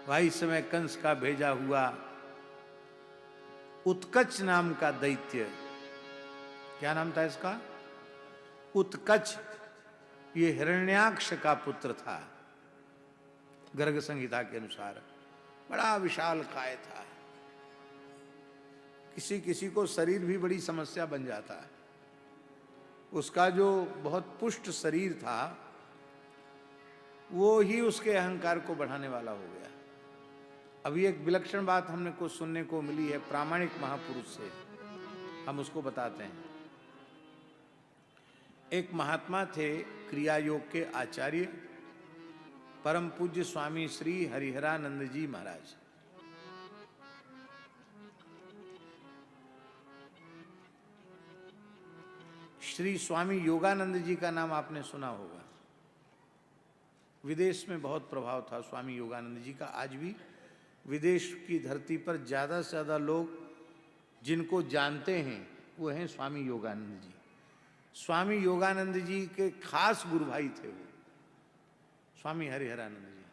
भाई समय कंस का भेजा हुआ उत्कच नाम का दैत्य, क्या नाम था इसका? उत्कच। ये हिरण्याक्ष का पुत्र था गर्ग संहिता के अनुसार। बड़ा विशाल काय था, किसी किसी को शरीर भी बड़ी समस्या बन जाता है। उसका जो बहुत पुष्ट शरीर था वो ही उसके अहंकार को बढ़ाने वाला हो गया। अभी एक विलक्षण बात हमने को सुनने को मिली है प्रामाणिक महापुरुष से, हम उसको बताते हैं। एक महात्मा थे क्रिया योग के आचार्य परम पूज्य स्वामी श्री हरिहरानंद जी महाराज। श्री स्वामी योगानंद जी का नाम आपने सुना होगा। विदेश में बहुत प्रभाव था स्वामी योगानंद जी का। आज भी विदेश की धरती पर ज्यादा से ज्यादा लोग जिनको जानते हैं वो हैं स्वामी योगानंद जी। स्वामी योगानंद जी के खास गुरु भाई थे वो स्वामी हरिहरानंद जी।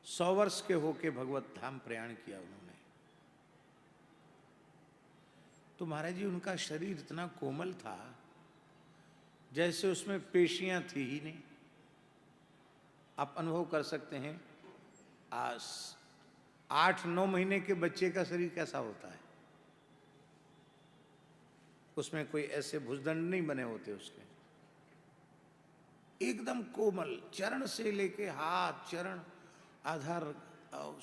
100 वर्ष के होके भगवत धाम प्रयाण किया उन्होंने। तो महाराज जी उनका शरीर इतना कोमल था जैसे उसमें पेशियां थी ही नहीं। आप अनुभव कर सकते हैं 8-9 महीने के बच्चे का शरीर कैसा होता है। उसमें कोई ऐसे भुजदंड नहीं बने होते उसके, एकदम कोमल, चरण से लेके हाथ, चरण, आधार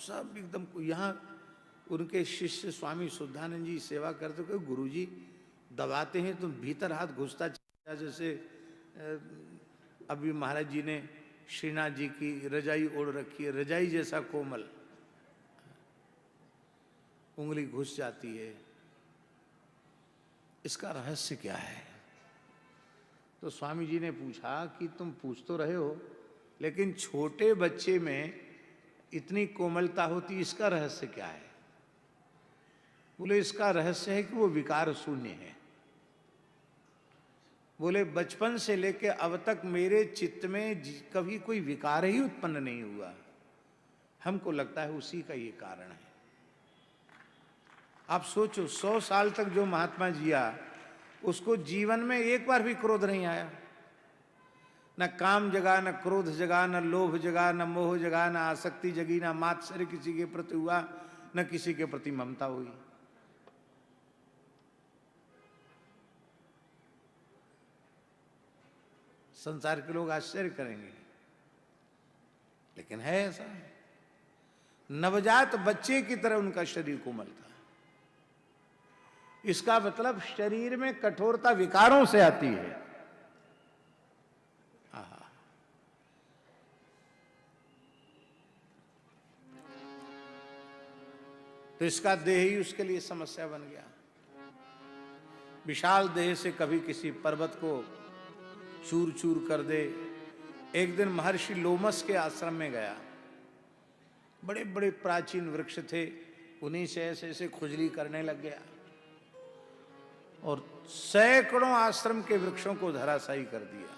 सब एकदम। यहाँ उनके शिष्य स्वामी शुद्धानंद जी सेवा करते हुए गुरुजी दबाते हैं तो भीतर हाथ घुसता चला। जैसे अभी महाराज जी ने श्रीनाथ जी की रजाई ओढ़ रखी है, रजाई जैसा कोमल, उंगली घुस जाती है। इसका रहस्य क्या है? तो स्वामी जी ने पूछा कि तुम पूछ तो रहे हो लेकिन छोटे बच्चे में इतनी कोमलता होती, इसका रहस्य क्या है? बोले इसका रहस्य है कि वो विकार शून्य है। बोले बचपन से लेके अब तक मेरे चित्त में कभी कोई विकार ही उत्पन्न नहीं हुआ। हमको लगता है उसी का ये कारण है। आप सोचो 100 साल तक जो महात्मा जिया उसको जीवन में एक बार भी क्रोध नहीं आया। न काम जगा, न क्रोध जगा, न लोभ जगा, न मोह जगा, न आसक्ति जगी, न मात्सर्य किसी के प्रति हुआ, न किसी के प्रति ममता हुई। संसार के लोग आश्चर्य करेंगे लेकिन है ऐसा। नवजात बच्चे की तरह उनका शरीर कोमल था। इसका मतलब शरीर में कठोरता विकारों से आती है। तो इसका देह ही उसके लिए समस्या बन गया। विशाल देह से कभी किसी पर्वत को चूर चूर कर दे। एक दिन महर्षि लोमस के आश्रम में गया। बड़े बड़े प्राचीन वृक्ष थे, उन्हीं से ऐसे ऐसे खुजली करने लग गया और सैकड़ों आश्रम के वृक्षों को धराशायी कर दिया।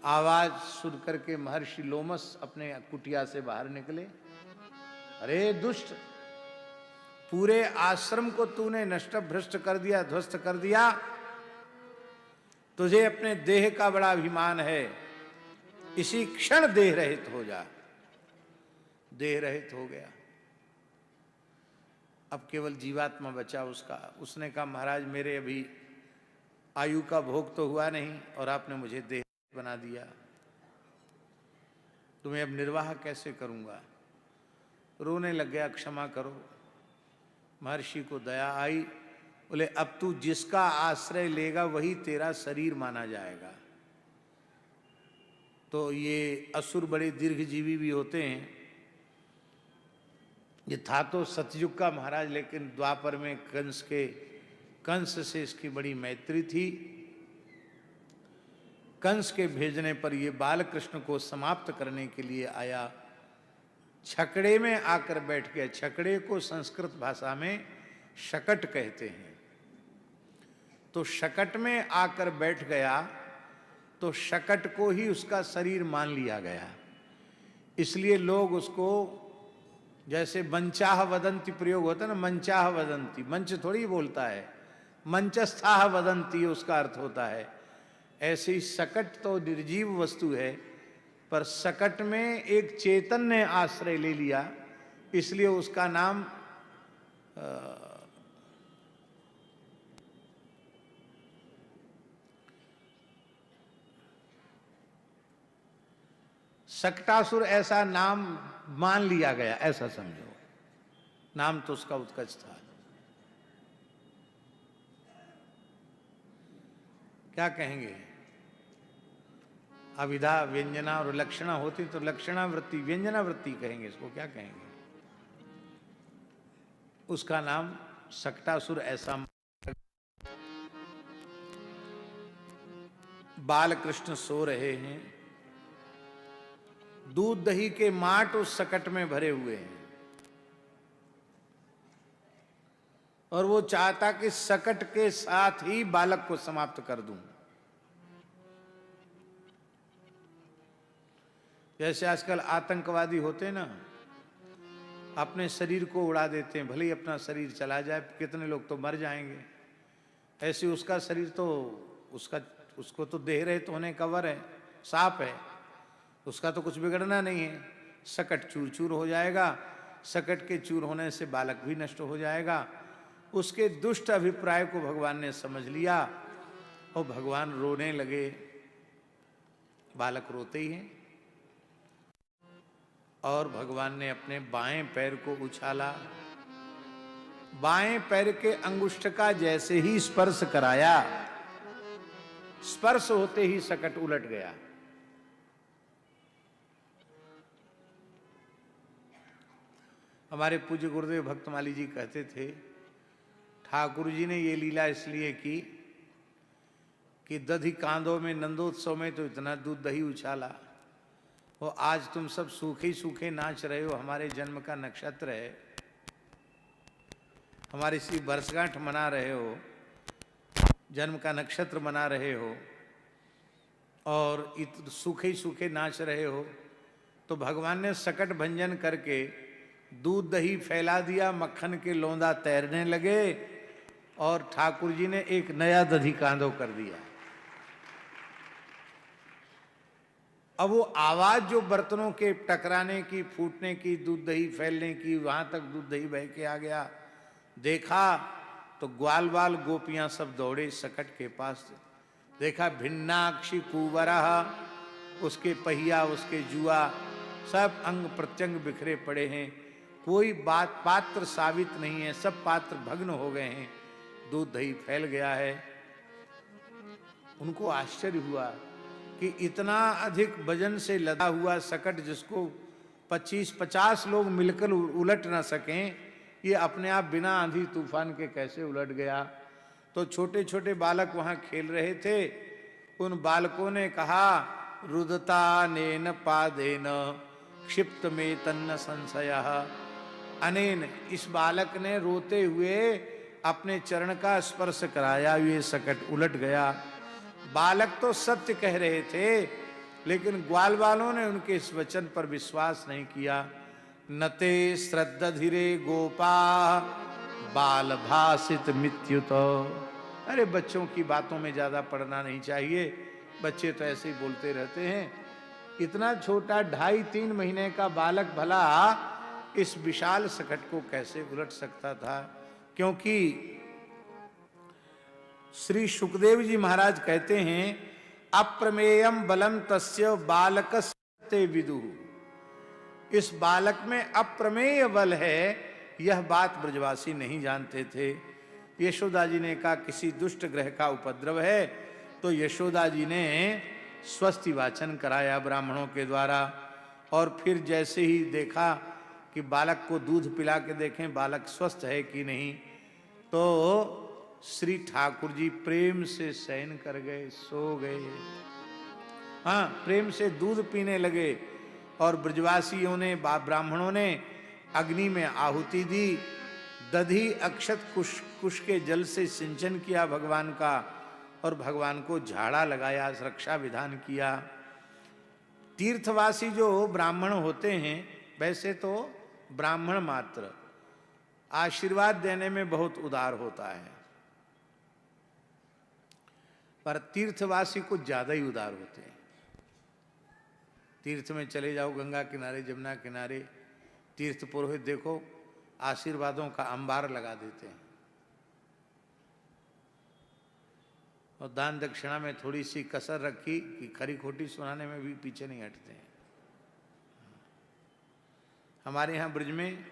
आवाज सुनकर के महर्षि लोमस अपने कुटिया से बाहर निकले। अरे दुष्ट, पूरे आश्रम को तूने नष्ट भ्रष्ट कर दिया, ध्वस्त कर दिया। तुझे अपने देह का बड़ा अभिमान है, इसी क्षण देह रहित हो जा। देह रहित हो गया। अब केवल जीवात्मा बचा उसका। उसने कहा महाराज मेरे अभी आयु का भोग तो हुआ नहीं और आपने मुझे देह बना दिया, तुम्हें अब निर्वाह कैसे करूंगा? रोने लग गया, क्षमा करो। महर्षि को दया आई। बोले अब तू जिसका आश्रय लेगा वही तेरा शरीर माना जाएगा। तो ये असुर बड़े दीर्घजीवी भी होते हैं। ये था तो सतयुग का महाराज, लेकिन द्वापर में कंस से इसकी बड़ी मैत्री थी। कंस के भेजने पर ये बालकृष्ण को समाप्त करने के लिए आया। छकड़े में आकर बैठ गया। छकड़े को संस्कृत भाषा में शकट कहते हैं। तो शकट में आकर बैठ गया तो शकट को ही उसका शरीर मान लिया गया। इसलिए लोग उसको, जैसे मंचाह वदंती प्रयोग होता है ना, मंचाह वदंती, मंच थोड़ी बोलता है, मंचस्थाह वदंती उसका अर्थ होता है। ऐसे ही शकट तो निर्जीव वस्तु है, पर शकट में एक चेतन ने आश्रय ले लिया, इसलिए उसका नाम शकटासुर ऐसा नाम मान लिया गया, ऐसा समझो। नाम तो उसका उत्कच था। क्या कहेंगे? अविधा व्यंजना और लक्षणा होती तो लक्षणावृत्ति व्यंजनावृत्ति कहेंगे, इसको क्या कहेंगे? उसका नाम शकटासुर ऐसा। बाल कृष्ण सो रहे हैं, दूध दही के माट उस शकट में भरे हुए हैं, और वो चाहता कि शकट के साथ ही बालक को समाप्त कर दूं। जैसे आजकल आतंकवादी होते ना, अपने शरीर को उड़ा देते हैं, भले ही अपना शरीर चला जाए, कितने लोग तो मर जाएंगे। ऐसे उसका शरीर तो उसको तो देह रहे तो होने कवर है, सांप है, उसका तो कुछ बिगड़ना नहीं है। शकट चूर चूर हो जाएगा, शकट के चूर होने से बालक भी नष्ट हो जाएगा। उसके दुष्ट अभिप्राय को भगवान ने समझ लिया और भगवान रोने लगे। बालक रोते ही हैं, और भगवान ने अपने बाएं पैर को उछाला, बाएं पैर के अंगुष्ठ का जैसे ही स्पर्श कराया, स्पर्श होते ही शकट उलट गया। हमारे पूज्य गुरुदेव भक्तमाली जी कहते थे, ठाकुर जी ने ये लीला इसलिए की कि दधि कांधों में नंदोत्सव में तो इतना दूध दही उछाला, वो आज तुम सब सूखे सूखे नाच रहे हो, हमारे जन्म का नक्षत्र है, हमारी सी वर्षगांठ मना रहे हो, जन्म का नक्षत्र मना रहे हो, और सूखे सूखे नाच रहे हो। तो भगवान ने शकट भंजन करके दूध दही फैला दिया, मक्खन के लौंदा तैरने लगे, और ठाकुर जी ने एक नया दधी कांधो कर दिया। अब वो आवाज जो बर्तनों के टकराने की, फूटने की, दूध दही फैलने की, वहां तक दूध दही बह के आ गया। देखा तो ग्वाल बाल गोपियां सब दौड़े शकट के पास। देखा भिन्नाक्षी कुवरा, उसके पहिया, उसके जुआ, सब अंग प्रत्यंग बिखरे पड़े हैं, कोई बात पात्र साबित नहीं है, सब पात्र भग्न हो गए हैं, दूध दही फैल गया है। उनको आश्चर्य हुआ कि इतना अधिक वजन से लदा हुआ शकट, जिसको 25-50 लोग मिलकर उलट ना सकें, ये अपने आप बिना आंधी तूफान के कैसे उलट गया। तो छोटे छोटे बालक वहां खेल रहे थे, उन बालकों ने कहा, रुदता नेन पादेन क्षिप्त में तन्न संशयः। अनेन, इस बालक ने रोते हुए अपने चरण का स्पर्श कराया, ये शकट उलट गया। बालक तो सत्य कह रहे थे, लेकिन ग्वाल वालों ने उनके इस वचन पर विश्वास नहीं किया। नते श्रद्धा धीरे गोपा बाल भाषित मित्युत। अरे बच्चों की बातों में ज्यादा पढ़ना नहीं चाहिए, बच्चे तो ऐसे ही बोलते रहते हैं। इतना छोटा 2.5-3 महीने का बालक भला इस विशाल शकट को कैसे उलट सकता था? क्योंकि श्री सुखदेव जी महाराज कहते हैं, अप्रमेयम बलम तस्य बालकस्य विदुः। इस बालक में अप्रमेय बल है, यह बात ब्रजवासी नहीं जानते थे। यशोदा जी ने कहा किसी दुष्ट ग्रह का उपद्रव है, तो यशोदा जी ने स्वस्ति वाचन कराया ब्राह्मणों के द्वारा, और फिर जैसे ही देखा कि बालक को दूध पिला के देखें बालक स्वस्थ है कि नहीं, तो श्री ठाकुर जी प्रेम से शयन कर गए, सो गए। हाँ, प्रेम से दूध पीने लगे, और ब्रजवासियों ने, ब्राह्मणों ने अग्नि में आहुति दी, दधी अक्षत कुश के जल से सिंचन किया भगवान का, और भगवान को झाड़ा लगाया, रक्षा विधान किया। तीर्थवासी जो ब्राह्मण होते हैं, वैसे तो ब्राह्मण मात्र आशीर्वाद देने में बहुत उदार होता है, पर तीर्थवासी कुछ ज्यादा ही उदार होते हैं। तीर्थ में चले जाओ, गंगा किनारे, जमुना किनारे, तीर्थ पुरोहित देखो आशीर्वादों का अंबार लगा देते हैं, और दान दक्षिणा में थोड़ी सी कसर रखी कि खरी खोटी सुनाने में भी पीछे नहीं हटते हैं। हमारे यहाँ ब्रज में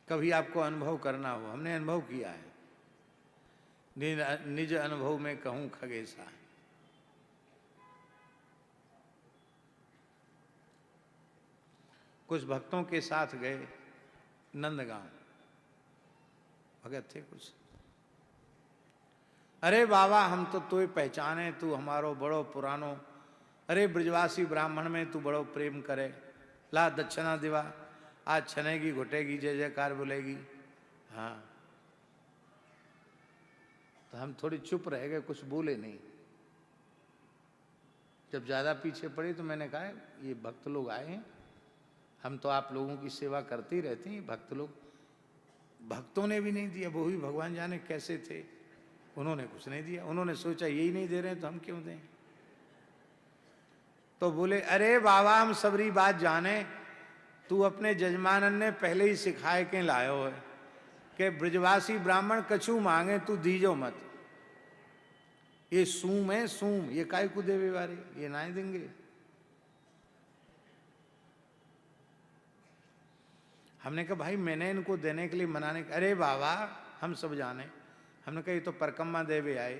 कभी आपको अनुभव करना हो, हमने अनुभव किया है, निज अनुभव में कहूं खगेशा। कुछ भक्तों के साथ गए नंदगांव, भगत थे कुछ। अरे बाबा हम तो तुझे पहचाने, तू हमारो बड़ो पुरानो, अरे ब्रजवासी ब्राह्मण में तू बड़ो प्रेम करे, ला दक्षिणा दिवा, आज छनेगी घुटेगी जय जयकार बोलेगी। हाँ, तो हम थोड़ी चुप रह गए, कुछ बोले नहीं। जब ज्यादा पीछे पड़े तो मैंने कहा ये भक्त लोग आए हैं, हम तो आप लोगों की सेवा करते ही रहते हैं, भक्त लोग, भक्तों ने भी नहीं दिया, वो भी भगवान जाने कैसे थे, उन्होंने कुछ नहीं दिया। उन्होंने सोचा यही नहीं दे रहे हैं तो हम क्यों दें। तो बोले अरे बाबा हम सबरी बात जाने, तू अपने जजमानन ने पहले ही सिखाए के लायो है कि ब्रजवासी ब्राह्मण कछु मांगे तू दीजो मत, ये सूम है सूम, ये काय को देवे वारे, ये ना देंगे। हमने कहा भाई मैंने इनको देने के लिए मनाने, अरे बाबा हम सब जाने। हमने कहा ये तो परकम्मा देवे आए।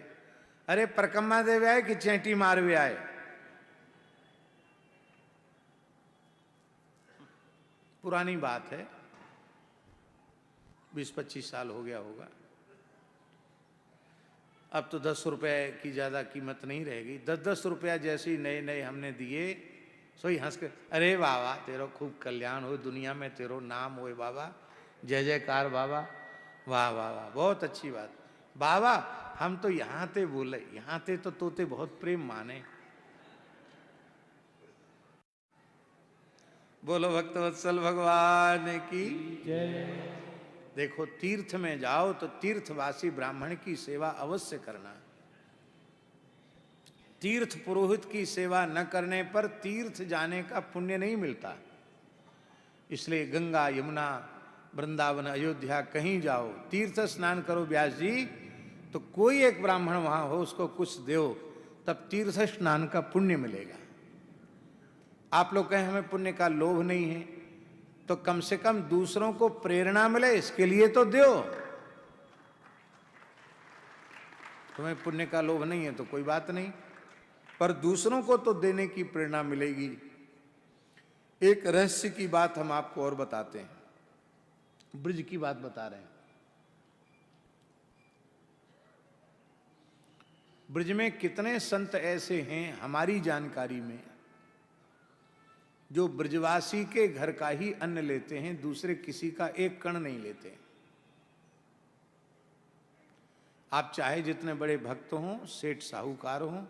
अरे परकम्मा देवे आए कि चैंटी मारवे आए। पुरानी बात है, 20-25 साल हो गया होगा। अब तो 10 रुपए की ज्यादा कीमत नहीं रहेगी। 10-10 रुपया जैसे ही नए नए हमने दिए, सोई हंस के अरे बाबा तेरो खूब कल्याण हो, दुनिया में तेरो नाम होए बाबा, जय जयकार बाबा, वाह वाह वाह, बहुत अच्छी बात बाबा। हम तो यहाँ थे बोले, यहाँ थे तो तोते बहुत प्रेम माने। बोलो भक्तवत्सल भगवान की जय। देखो तीर्थ में जाओ तो तीर्थवासी ब्राह्मण की सेवा अवश्य करना। तीर्थ पुरोहित की सेवा न करने पर तीर्थ जाने का पुण्य नहीं मिलता। इसलिए गंगा यमुना वृंदावन अयोध्या कहीं जाओ, तीर्थ स्नान करो व्यास जी, तो कोई एक ब्राह्मण वहां हो उसको कुछ दो, तब तीर्थ स्नान का पुण्य मिलेगा। आप लोग कहें हमें पुण्य का लोभ नहीं है, तो कम से कम दूसरों को प्रेरणा मिले इसके लिए तो दो। तुम्हें पुण्य का लोभ नहीं है तो कोई बात नहीं, पर दूसरों को तो देने की प्रेरणा मिलेगी। एक रहस्य की बात हम आपको और बताते हैं, ब्रज की बात बता रहे हैं। ब्रज में कितने संत ऐसे हैं हमारी जानकारी में जो ब्रजवासी के घर का ही अन्न लेते हैं, दूसरे किसी का एक कण नहीं लेते। आप चाहे जितने बड़े भक्त हों, सेठ साहूकार हों,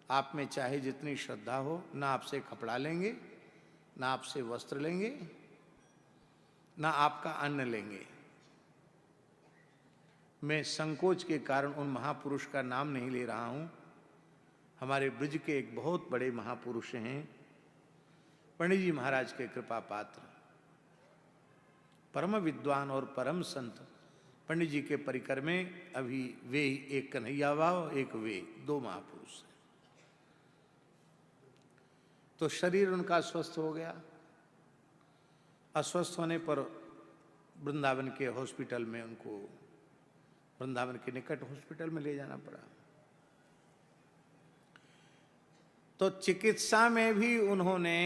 आप में चाहे जितनी श्रद्धा हो, ना आपसे कपड़ा लेंगे, ना आपसे वस्त्र लेंगे, ना आपका अन्न लेंगे। मैं संकोच के कारण उन महापुरुष का नाम नहीं ले रहा हूं। हमारे ब्रज के एक बहुत बड़े महापुरुष हैं, पंडित जी महाराज के कृपा पात्र, परम विद्वान और परम संत पंडित जी के परिकर में अभी वे एक कन्हैया बाबा, एक वे, दो महापुरुष हैं। तो शरीर उनका स्वस्थ हो गया। अस्वस्थ होने पर वृंदावन के हॉस्पिटल में, उनको वृंदावन के निकट हॉस्पिटल में ले जाना पड़ा। तो चिकित्सा में भी उन्होंने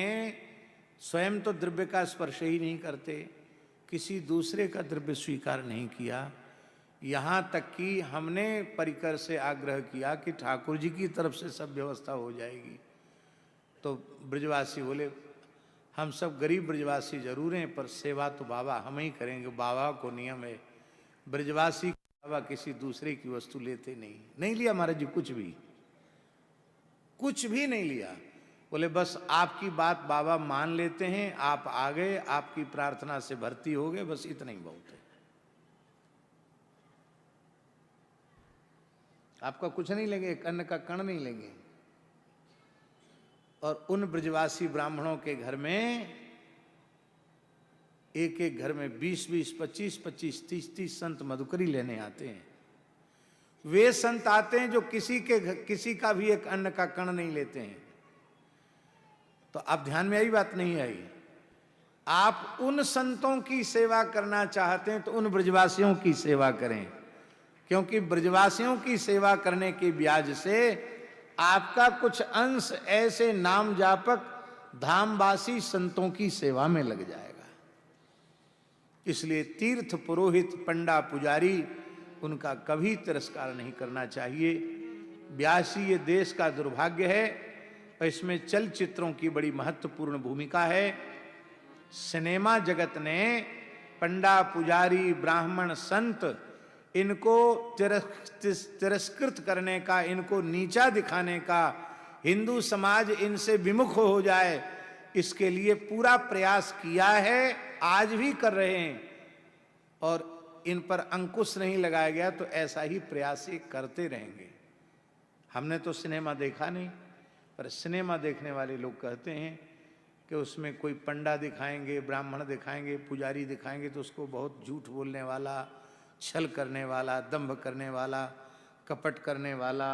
स्वयं तो द्रव्य का स्पर्श ही नहीं करते, किसी दूसरे का द्रव्य स्वीकार नहीं किया। यहाँ तक कि हमने परिकर से आग्रह किया कि ठाकुर जी की तरफ से सब व्यवस्था हो जाएगी। तो ब्रजवासी बोले हम सब गरीब ब्रजवासी जरूर हैं, पर सेवा तो बाबा हम ही करेंगे। बाबा को नियम है ब्रजवासी बाबा किसी दूसरे की वस्तु लेते नहीं। नहीं लिया महाराज जी, कुछ भी नहीं लिया। बोले बस आपकी बात बाबा मान लेते हैं, आप आ गए, आपकी प्रार्थना से भर्ती हो गए, बस इतना ही बहुत है। आपका कुछ नहीं लेंगे, एक अन्न का कण नहीं लेंगे। और उन ब्रजवासी ब्राह्मणों के घर में एक एक घर में 20-20, 25-25, 30-30 संत मधुकरी लेने आते हैं। वे संत आते हैं जो किसी का भी एक अन्न का कण नहीं लेते हैं। तो अब ध्यान में आई बात नहीं आई? आप उन संतों की सेवा करना चाहते हैं तो उन ब्रजवासियों की सेवा करें, क्योंकि ब्रजवासियों की सेवा करने के ब्याज से आपका कुछ अंश ऐसे नाम जापक धामवासी संतों की सेवा में लग जाएगा। इसलिए तीर्थ पुरोहित, पंडा, पुजारी, उनका कभी तिरस्कार नहीं करना चाहिए। व्यासी ये देश का दुर्भाग्य है और इसमें चलचित्रों की बड़ी महत्वपूर्ण भूमिका है। सिनेमा जगत ने पंडा, पुजारी, ब्राह्मण, संत, इनको तिरस्कृत करने का, इनको नीचा दिखाने का, हिंदू समाज इनसे विमुख हो जाए, इसके लिए पूरा प्रयास किया है, आज भी कर रहे हैं। और इन पर अंकुश नहीं लगाया गया तो ऐसा ही प्रयास करते रहेंगे। हमने तो सिनेमा देखा नहीं, पर सिनेमा देखने वाले लोग कहते हैं कि उसमें कोई पंडा दिखाएंगे, ब्राह्मण दिखाएंगे, पुजारी दिखाएंगे तो उसको बहुत झूठ बोलने वाला, छल करने वाला, दंभ करने वाला, कपट करने वाला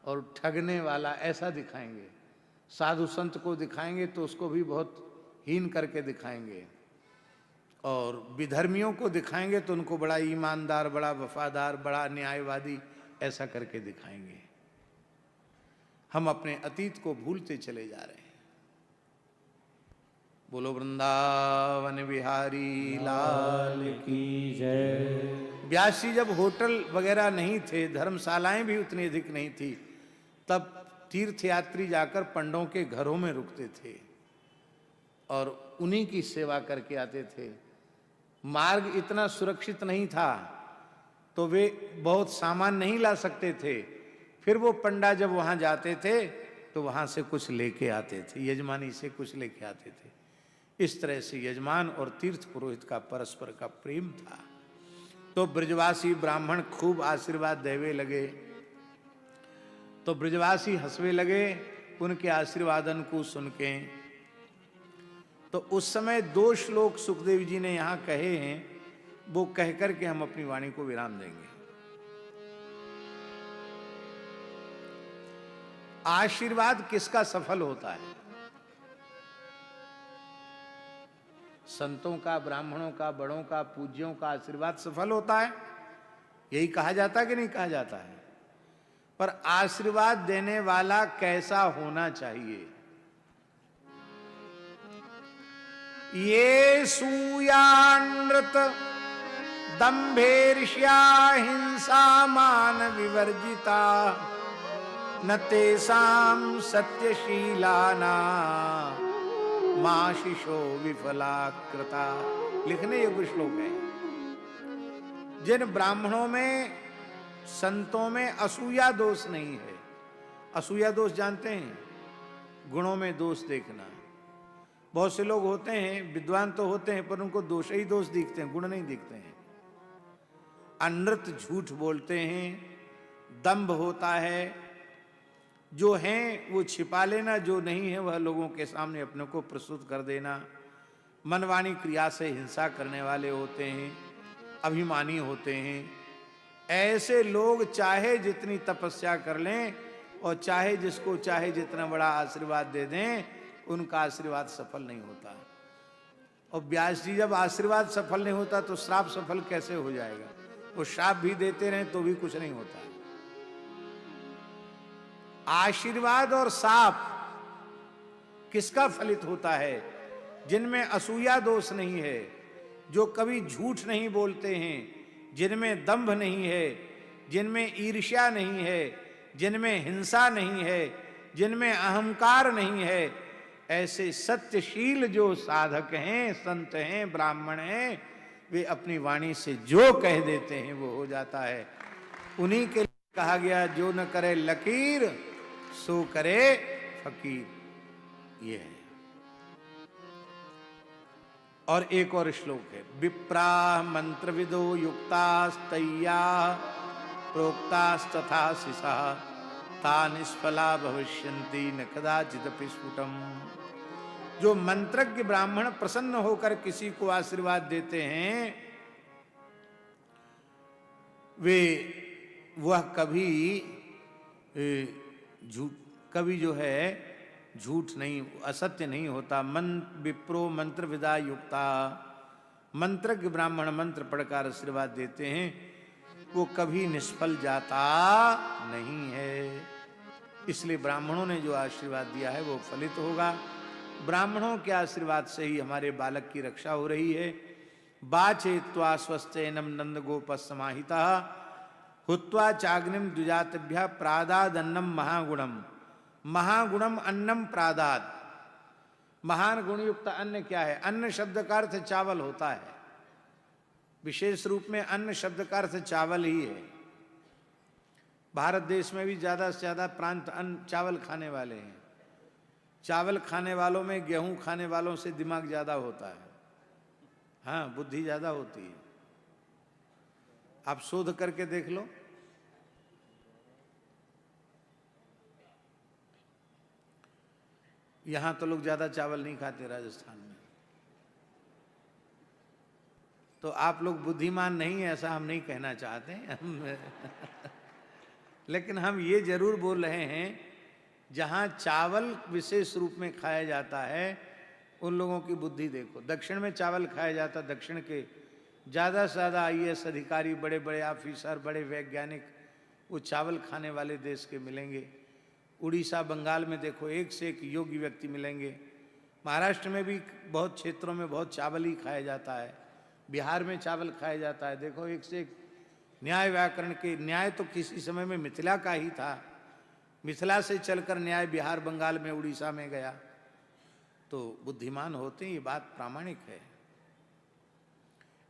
और ठगने वाला ऐसा दिखाएंगे। साधु संत को दिखाएंगे तो उसको भी बहुत हीन करके दिखाएंगे, और विधर्मियों को दिखाएंगे तो उनको बड़ा ईमानदार, बड़ा वफादार, बड़ा न्यायवादी ऐसा करके दिखाएंगे। हम अपने अतीत को भूलते चले जा रहे हैं। बोलो वृंदावन बिहारी लाल की जय। व्यास जी जब होटल वगैरह नहीं थे, धर्मशालाएं भी उतनी अधिक नहीं थी, तब तीर्थयात्री जाकर पंडों के घरों में रुकते थे और उन्हीं की सेवा करके आते थे। मार्ग इतना सुरक्षित नहीं था तो वे बहुत सामान नहीं ला सकते थे, फिर वो पंडा जब वहां जाते थे तो वहां से कुछ लेके आते थे, यजमानी से कुछ लेके आते थे। इस तरह से यजमान और तीर्थ पुरोहित का परस्पर का प्रेम था। तो ब्रजवासी ब्राह्मण खूब आशीर्वाद देवे लगे, तो ब्रजवासी हंसवे लगे उनके आशीर्वादन को सुन के। तो उस समय 2 श्लोक सुखदेव जी ने यहां कहे हैं, वो कहकर के हम अपनी वाणी को विराम देंगे। आशीर्वाद किसका सफल होता है? संतों का, ब्राह्मणों का, बड़ों का, पूज्यों का आशीर्वाद सफल होता है, यही कहा जाता है कि नहीं कहा जाता है? पर आशीर्वाद देने वाला कैसा होना चाहिए? ये सूयानृत दंभेर्ष्या हिंसा मान विवर्जिता न तेषां सत्यशीलाना माशिषो विफलाकृता। लिखने योग्य श्लोक है। जिन ब्राह्मणों में, संतों में असूया दोष नहीं है। असूया दोष जानते हैं? गुणों में दोष देखना। बहुत से लोग होते हैं, विद्वान तो होते हैं, पर उनको दोष ही दोष दिखते हैं, गुण नहीं दिखते हैं। अनृत झूठ बोलते हैं, दंभ होता है, जो हैं वो छिपा लेना, जो नहीं है वह लोगों के सामने अपने को प्रस्तुत कर देना। मनवाणी क्रिया से हिंसा करने वाले होते हैं, अभिमानी होते हैं। ऐसे लोग चाहे जितनी तपस्या कर लें और चाहे जिसको चाहे जितना बड़ा आशीर्वाद दे दें, उनका आशीर्वाद सफल नहीं होता। और व्यास जी जब आशीर्वाद सफल नहीं होता तो श्राप सफल कैसे हो जाएगा? वो श्राप भी देते रहें तो भी कुछ नहीं होता है। आशीर्वाद और शाप किसका फलित होता है? जिनमें असूया दोष नहीं है, जो कभी झूठ नहीं बोलते हैं, जिनमें दंभ नहीं है, जिनमें ईर्ष्या नहीं है, जिनमें हिंसा नहीं है, जिनमें अहंकार नहीं है। ऐसे सत्यशील जो साधक हैं, संत हैं, ब्राह्मण हैं, वे अपनी वाणी से जो कह देते हैं वो हो जाता है। उन्हीं के लिए कहा गया, जो न करे लकीर सो करे फकीर। ये है। और एक और श्लोक है, विप्रा मंत्र विदो युक्तास्तैया प्रोक्तास्तथा शिषा ता निष्फला भविष्यन्ति न कदाचिदपि स्फुटम। जो मंत्रज्ञ ब्राह्मण प्रसन्न होकर किसी को आशीर्वाद देते हैं, वह कभी जो है झूठ नहीं, असत्य नहीं होता। विप्रो मंत्र विदा युक्ता, मंत्रज्ञ ब्राह्मण मंत्र पढ़कर आशीर्वाद देते हैं, वो कभी निष्फल जाता नहीं है। इसलिए ब्राह्मणों ने जो आशीर्वाद दिया है वो फलित होगा। ब्राह्मणों के आशीर्वाद से ही हमारे बालक की रक्षा हो रही है। बाचेत्वा स्वस्थेनम नंद गोप समाहिता हुत्वा चाग्निम द्विजातिभ्य प्रादादन्नम महागुणम। महागुणम अन्नम प्रादाद। महान गुणयुक्त अन्न क्या है? अन्न शब्द का अर्थ चावल होता है। विशेष रूप में अन्न शब्द का अर्थ चावल ही है। भारत देश में भी ज्यादा से ज्यादा प्रांत अन्न चावल खाने वाले हैं। चावल खाने वालों में गेहूं खाने वालों से दिमाग ज्यादा होता है। हाँ, बुद्धि ज्यादा होती है। आप शोध करके देख लो। यहां तो लोग ज्यादा चावल नहीं खाते, राजस्थान में। तो आप लोग बुद्धिमान नहीं है ऐसा हम नहीं कहना चाहते हम लेकिन हम ये जरूर बोल रहे हैं, जहां चावल विशेष रूप में खाया जाता है उन लोगों की बुद्धि देखो। दक्षिण में चावल खाया जाता, दक्षिण के ज्यादा से ज्यादा IAS अधिकारी, बड़े बड़े ऑफिसर, बड़े वैज्ञानिक वो चावल खाने वाले देश के मिलेंगे। उड़ीसा बंगाल में देखो एक से एक योगी व्यक्ति मिलेंगे। महाराष्ट्र में भी बहुत क्षेत्रों में बहुत चावल ही खाया जाता है। बिहार में चावल खाया जाता है। देखो एक से एक न्याय व्याकरण के, न्याय तो किसी समय में मिथिला का ही था, मिथिला से चलकर न्याय बिहार बंगाल में उड़ीसा में गया। तो बुद्धिमान होते हैं, ये बात प्रामाणिक है।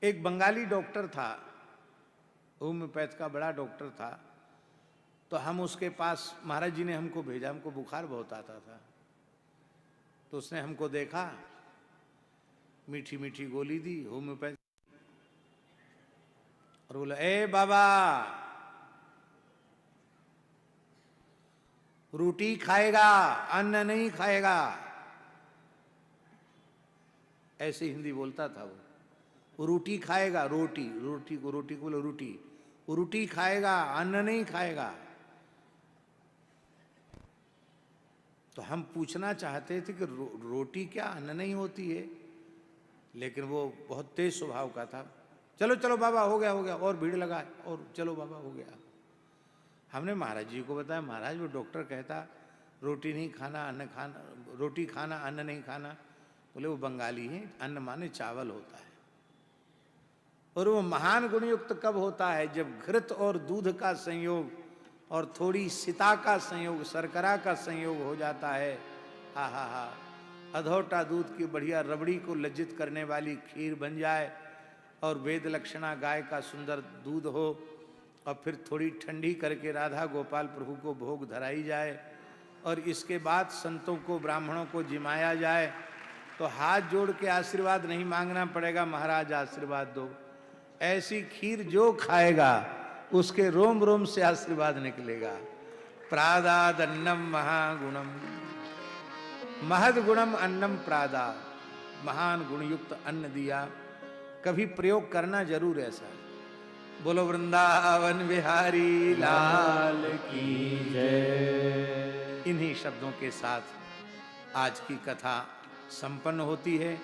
एक बंगाली डॉक्टर था, होम्योपैथ का बड़ा डॉक्टर था। तो हम उसके पास, महाराज जी ने हमको भेजा, हमको बुखार बहुत आता था। तो उसने हमको देखा, मीठी मीठी गोली दी होम्योपैथ और बोला, ए बाबा रोटी खाएगा, अन्न नहीं खाएगा। ऐसे हिंदी बोलता था वो रोटी खाएगा, रोटी रोटी को बोलो रोटी, वो रोटी खाएगा, अन्न नहीं खाएगा। तो हम पूछना चाहते थे कि रोटी क्या अन्न नहीं होती है? लेकिन वो बहुत तेज स्वभाव का था। चलो चलो बाबा, हो गया हो गया, और भीड़ लगा, और चलो बाबा हो गया। हमने महाराज जी को बताया, महाराज वो डॉक्टर कहता रोटी नहीं खाना, अन्न खाना, रोटी खाना, अन्न नहीं खाना। बोले वो बंगाली है, अन्न माने चावल होता है। और वो महान गुणयुक्त कब होता है? जब घृत और दूध का संयोग और थोड़ी सिता का संयोग, शर्करा का संयोग हो जाता है। हा हा हा, अधौटा दूध की बढ़िया रबड़ी को लज्जित करने वाली खीर बन जाए, और वेद लक्षणा गाय का सुंदर दूध हो, और फिर थोड़ी ठंडी करके राधा गोपाल प्रभु को भोग धराई जाए, और इसके बाद संतों को, ब्राह्मणों को जिमाया जाए, तो हाथ जोड़ के आशीर्वाद नहीं मांगना पड़ेगा, महाराज आशीर्वाद दो। ऐसी खीर जो खाएगा उसके रोम रोम से आशीर्वाद निकलेगा। प्रादाद अन्नम महागुणम, महद गुणम अन्नम प्रादाद। महान गुणयुक्त अन्न दिया, कभी प्रयोग करना जरूर ऐसा। बोलो वृंदावन बिहारी लाल की जय। इन्हीं शब्दों के साथ आज की कथा संपन्न होती है।